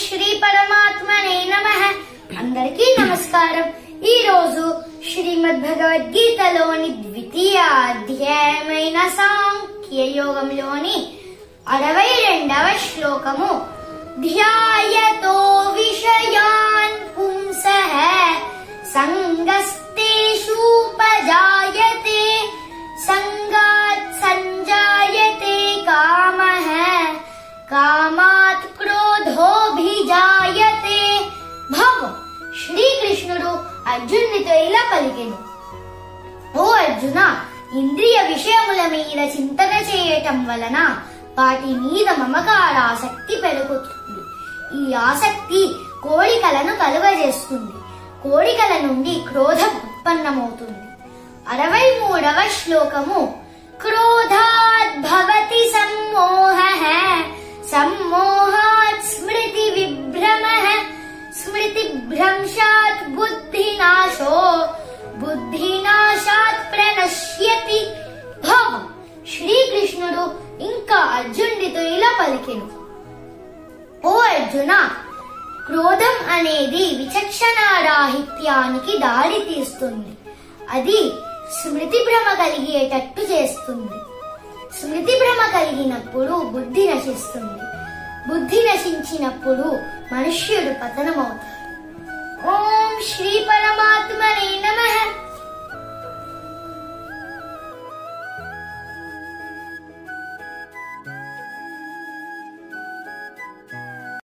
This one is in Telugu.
శ్రీ పరమాత్మనే నమః. అందరికీ నమస్కారం. ఈ రోజు శ్రీమద్ భగవద్గీతలోని ద్వితీయ అధ్యాయమైన సాంఖ్య యోగంలోని 62వ శ్లోకము ధ్యాయతో విషయాన్ పుంసః సంగస్తేషూపజాయతే సంగాత్ సంజాయతే కామః కామాత్ క్రోధోభిజాయతే. భావం: శ్రీకృష్ణుడు అర్జునునితో ఇలా పలికెను, ఓ అర్జున, ఇంద్రియ విషయముల మీద చింతన చేయటం వలన వాటి మీద మమకారాసక్తి పెరుగుతుంది. ఈ ఆసక్తి కోరికలను కలుగజేస్తుంది. కోరికల నుండి క్రోధం ఉత్పన్నమవుతుంది. 63వ శ్లోకము క్రోధాత్ భవతి సమ్మోహః సమ్మోహాత్ స్మృతి విభ్రమః స్మృతిభ్రంశాత్ బుద్ధినాశో బుద్ధినాశాత్ ప్రణశ్యతి. భావం: శ్రీకృష్ణుడు ఇంకా అర్జునుడితో ఇలా పలికెను, ఓ అర్జున, క్రోధం అనేది విచక్షణారాహిత్యానికి దారి తీస్తుంది. అది స్మృతి భ్రమ కలిగేటట్టు చేస్తుంది. స్మృతి భ్రమ కలిగినప్పుడు బుద్ధి నశిస్తుంది. బుద్ధి నశించినప్పుడు మనుష్యుడు పతనమవుతాడు. ఓం శ్రీ